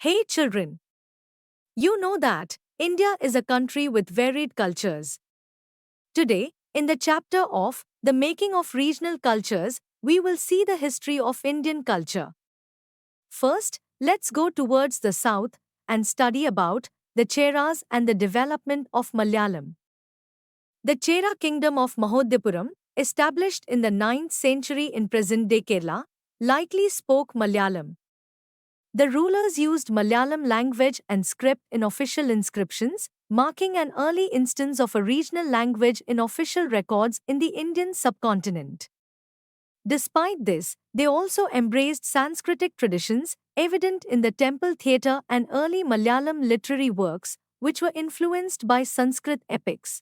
Hey children, you know that India is a country with varied cultures. Today, in the chapter of The Making of Regional Cultures, we will see the history of Indian culture. First, let's go towards the south and study about the Cheras and the development of Malayalam. The Chera kingdom of Mahodyapuram, established in the 9th century in present-day Kerala, likely spoke Malayalam. The rulers used Malayalam language and script in official inscriptions, marking an early instance of a regional language in official records in the Indian subcontinent. Despite this, they also embraced Sanskritic traditions, evident in the temple theatre and early Malayalam literary works, which were influenced by Sanskrit epics.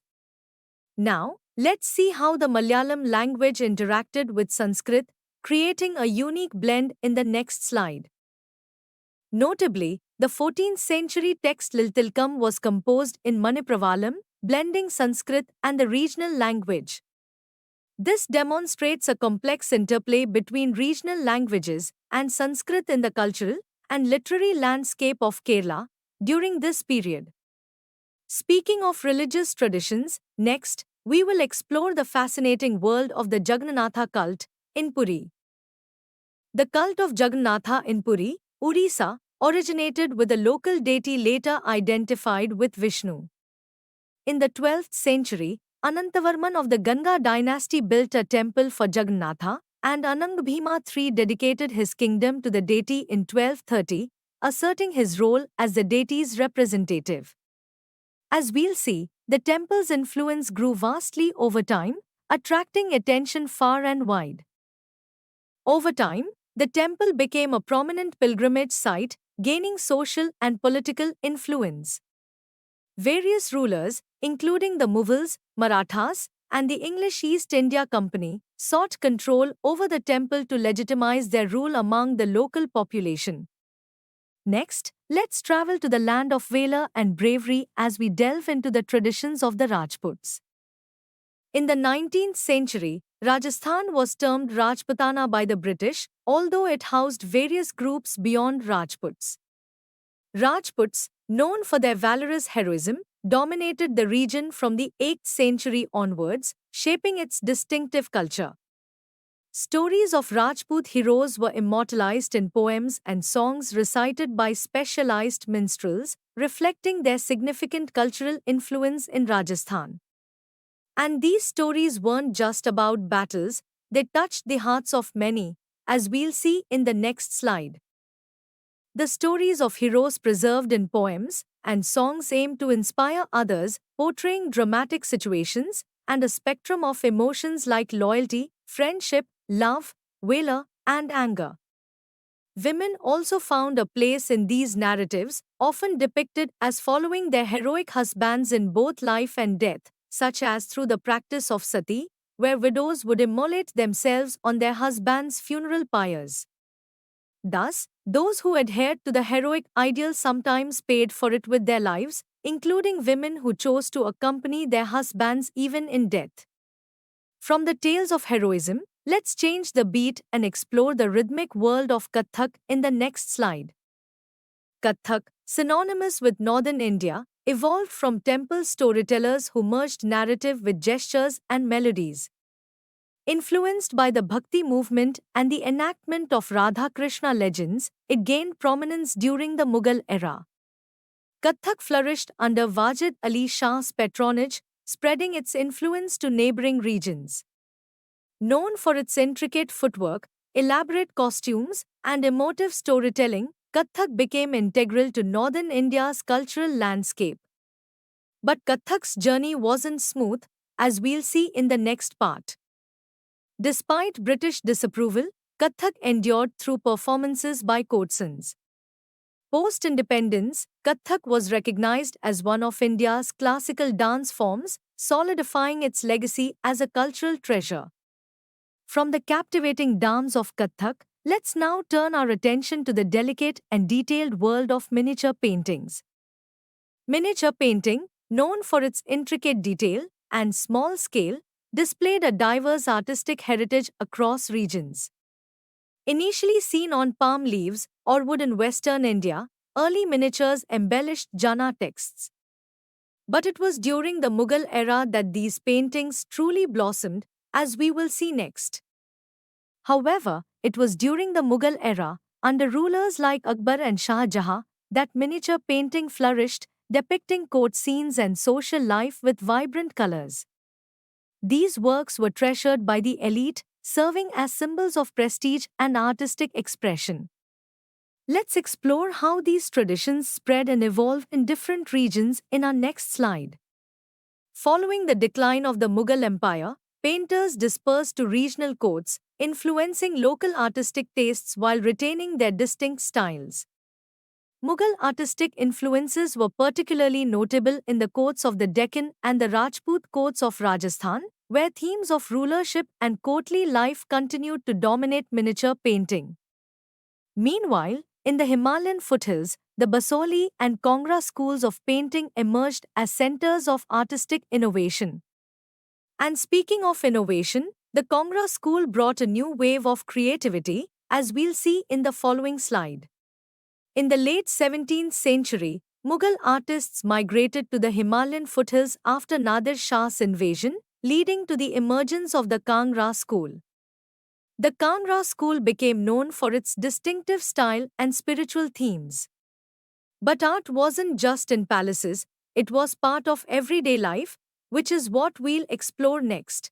Now, let's see how the Malayalam language interacted with Sanskrit, creating a unique blend in the next slide. Notably, the 14th century text Liltilkam was composed in Manipravalam, blending Sanskrit and the regional language. This demonstrates a complex interplay between regional languages and Sanskrit in the cultural and literary landscape of Kerala during this period. Speaking of religious traditions, next, we will explore the fascinating world of the Jagannatha cult in Puri. The cult of Jagannatha in Puri, Odisha, originated with a local deity later identified with Vishnu. In the 12th century, Anantavarman of the Ganga dynasty built a temple for Jagannatha, and Anangbhima III dedicated his kingdom to the deity in 1230, asserting his role as the deity's representative. As we'll see, the temple's influence grew vastly over time, attracting attention far and wide. Over time, the temple became a prominent pilgrimage site, gaining social and political influence. Various rulers, including the Mughals, Marathas, and the English East India Company, sought control over the temple to legitimize their rule among the local population. Next, let's travel to the land of valor and bravery as we delve into the traditions of the Rajputs. In the 19th century, Rajasthan was termed Rajputana by the British, although it housed various groups beyond Rajputs. Rajputs, known for their valorous heroism, dominated the region from the 8th century onwards, shaping its distinctive culture. Stories of Rajput heroes were immortalized in poems and songs recited by specialized minstrels, reflecting their significant cultural influence in Rajasthan. And these stories weren't just about battles, they touched the hearts of many, as we'll see in the next slide. The stories of heroes preserved in poems and songs aim to inspire others, portraying dramatic situations and a spectrum of emotions like loyalty, friendship, love, valor, and anger. Women also found a place in these narratives, often depicted as following their heroic husbands in both life and death, such as through the practice of sati, where widows would immolate themselves on their husbands' funeral pyres. Thus, those who adhered to the heroic ideal sometimes paid for it with their lives, including women who chose to accompany their husbands even in death. From the tales of heroism, let's change the beat and explore the rhythmic world of Kathak in the next slide. Kathak, synonymous with northern India, evolved from temple storytellers who merged narrative with gestures and melodies. Influenced by the Bhakti movement and the enactment of Radha Krishna legends, it gained prominence during the Mughal era. Kathak flourished under Wajid Ali Shah's patronage, spreading its influence to neighboring regions. Known for its intricate footwork, elaborate costumes, and emotive storytelling, Kathak became integral to northern India's cultural landscape. But Kathak's journey wasn't smooth, as we'll see in the next part. Despite British disapproval, Kathak endured through performances by courtesans. Post-independence, Kathak was recognized as one of India's classical dance forms, solidifying its legacy as a cultural treasure. From the captivating dance of Kathak, let's now turn our attention to the delicate and detailed world of miniature paintings. Miniature painting, known for its intricate detail and small scale, displayed a diverse artistic heritage across regions. Initially seen on palm leaves or wood in Western India, Early miniatures embellished Jana texts. But it was during the Mughal era that these paintings truly blossomed, as we will see next. However, it was during the Mughal era, under rulers like Akbar and Shah Jahan, that miniature painting flourished, depicting court scenes and social life with vibrant colors. These works were treasured by the elite, serving as symbols of prestige and artistic expression. Let's explore how these traditions spread and evolved in different regions in our next slide. Following the decline of the Mughal Empire, painters dispersed to regional courts, influencing local artistic tastes while retaining their distinct styles. Mughal artistic influences were particularly notable in the courts of the Deccan and the Rajput courts of Rajasthan, where themes of rulership and courtly life continued to dominate miniature painting. Meanwhile, in the Himalayan foothills, the Basoli and Kangra schools of painting emerged as centers of artistic innovation. And speaking of innovation, the Kangra school brought a new wave of creativity, as we'll see in the following slide. In the late 17th century, Mughal artists migrated to the Himalayan foothills after Nadir Shah's invasion, leading to the emergence of the Kangra school. The Kangra school became known for its distinctive style and spiritual themes. But art wasn't just in palaces, it was part of everyday life, which is what we'll explore next.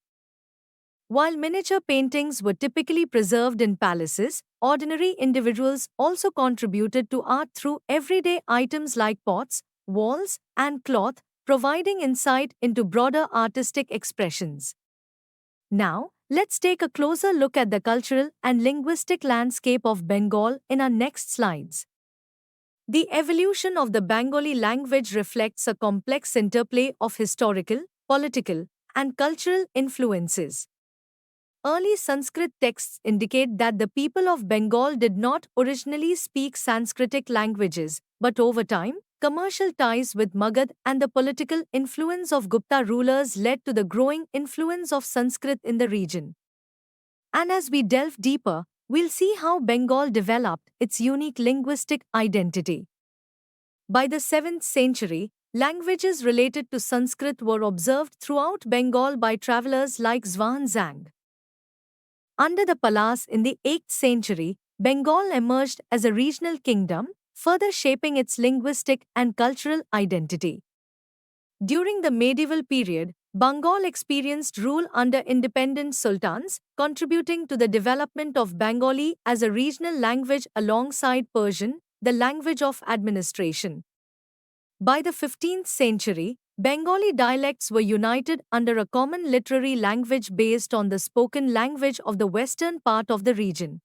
While miniature paintings were typically preserved in palaces, ordinary individuals also contributed to art through everyday items like pots, walls, and cloth, providing insight into broader artistic expressions. Now, let's take a closer look at the cultural and linguistic landscape of Bengal in our next slides. The evolution of the Bengali language reflects a complex interplay of historical, political, and cultural influences. Early Sanskrit texts indicate that the people of Bengal did not originally speak Sanskritic languages, but over time, commercial ties with Magad and the political influence of Gupta rulers led to the growing influence of Sanskrit in the region. And as we delve deeper, we'll see how Bengal developed its unique linguistic identity. By the 7th century, languages related to Sanskrit were observed throughout Bengal by travelers like Zhuang. Under the Palas in the 8th century, Bengal emerged as a regional kingdom, further shaping its linguistic and cultural identity. During the medieval period, Bengal experienced rule under independent sultans, contributing to the development of Bengali as a regional language alongside Persian, the language of administration. By the 15th century, Bengali dialects were united under a common literary language based on the spoken language of the western part of the region.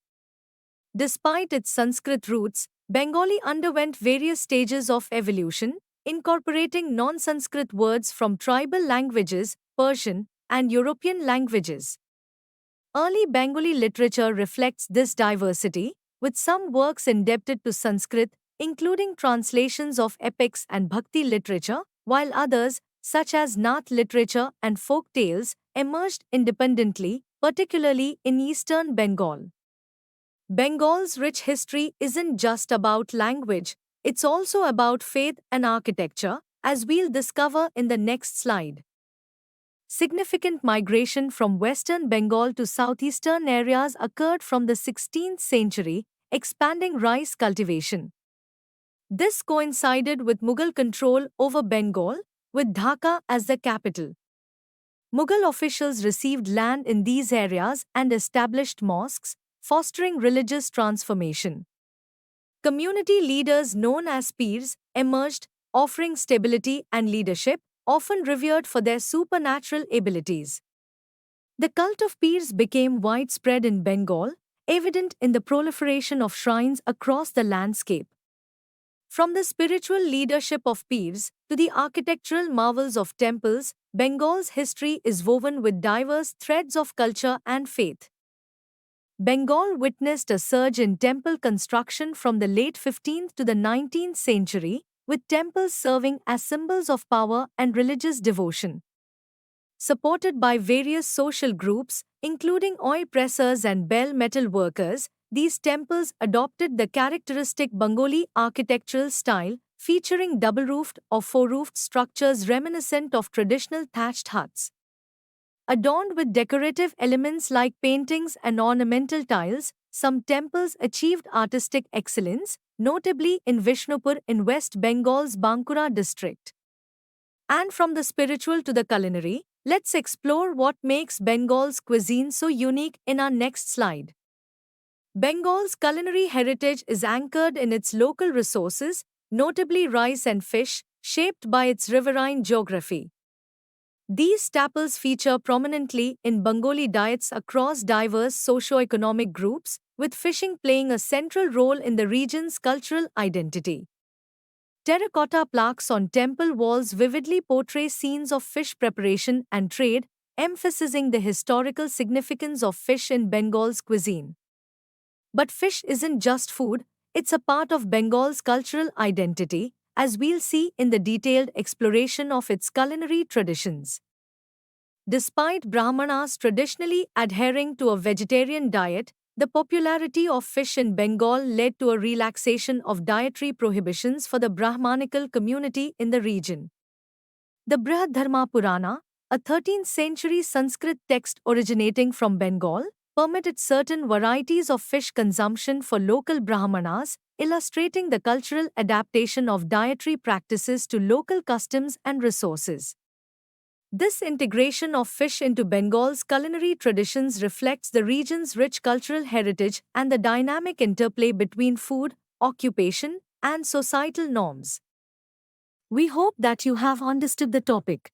Despite its Sanskrit roots, Bengali underwent various stages of evolution, incorporating non-Sanskrit words from tribal languages, Persian, and European languages. Early Bengali literature reflects this diversity, with some works indebted to Sanskrit, including translations of epics and bhakti literature, while others, such as Nath literature and folk tales, emerged independently, particularly in eastern Bengal. Bengal's rich history isn't just about language, it's also about faith and architecture, as we'll discover in the next slide. Significant migration from western Bengal to southeastern areas occurred from the 16th century, expanding rice cultivation. This coincided with Mughal control over Bengal, with Dhaka as the capital. Mughal officials received land in these areas and established mosques, fostering religious transformation. Community leaders known as peers emerged, offering stability and leadership, often revered for their supernatural abilities. The cult of peers became widespread in Bengal, evident in the proliferation of shrines across the landscape. From the spiritual leadership of peers to the architectural marvels of temples, Bengal's history is woven with diverse threads of culture and faith. Bengal witnessed a surge in temple construction from the late 15th to the 19th century, with temples serving as symbols of power and religious devotion. Supported by various social groups, including oil pressers and bell metal workers, these temples adopted the characteristic Bengali architectural style, featuring double-roofed or four-roofed structures reminiscent of traditional thatched huts. Adorned with decorative elements like paintings and ornamental tiles, some temples achieved artistic excellence, notably in Vishnupur in West Bengal's Bankura district. And from the spiritual to the culinary, let's explore what makes Bengal's cuisine so unique in our next slide. Bengal's culinary heritage is anchored in its local resources, notably rice and fish, shaped by its riverine geography. These staples feature prominently in Bengali diets across diverse socio-economic groups, with fishing playing a central role in the region's cultural identity. Terracotta plaques on temple walls vividly portray scenes of fish preparation and trade, emphasizing the historical significance of fish in Bengal's cuisine. But fish isn't just food, it's a part of Bengal's cultural identity, as we'll see in the detailed exploration of its culinary traditions. Despite Brahmanas traditionally adhering to a vegetarian diet, the popularity of fish in Bengal led to a relaxation of dietary prohibitions for the Brahmanical community in the region. The Brihadharma Purana, a 13th century Sanskrit text originating from Bengal, permitted certain varieties of fish consumption for local Brahmanas, illustrating the cultural adaptation of dietary practices to local customs and resources. This integration of fish into Bengal's culinary traditions reflects the region's rich cultural heritage and the dynamic interplay between food, occupation, and societal norms. We hope that you have understood the topic.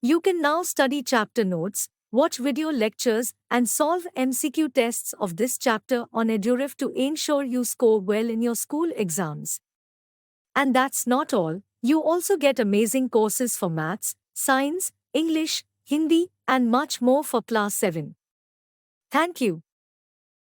You can now study chapter notes, watch video lectures, and solve MCQ tests of this chapter on Eduref to ensure you score well in your school exams. And that's not all, you also get amazing courses for maths, science, English, Hindi, and much more for class 7. Thank you.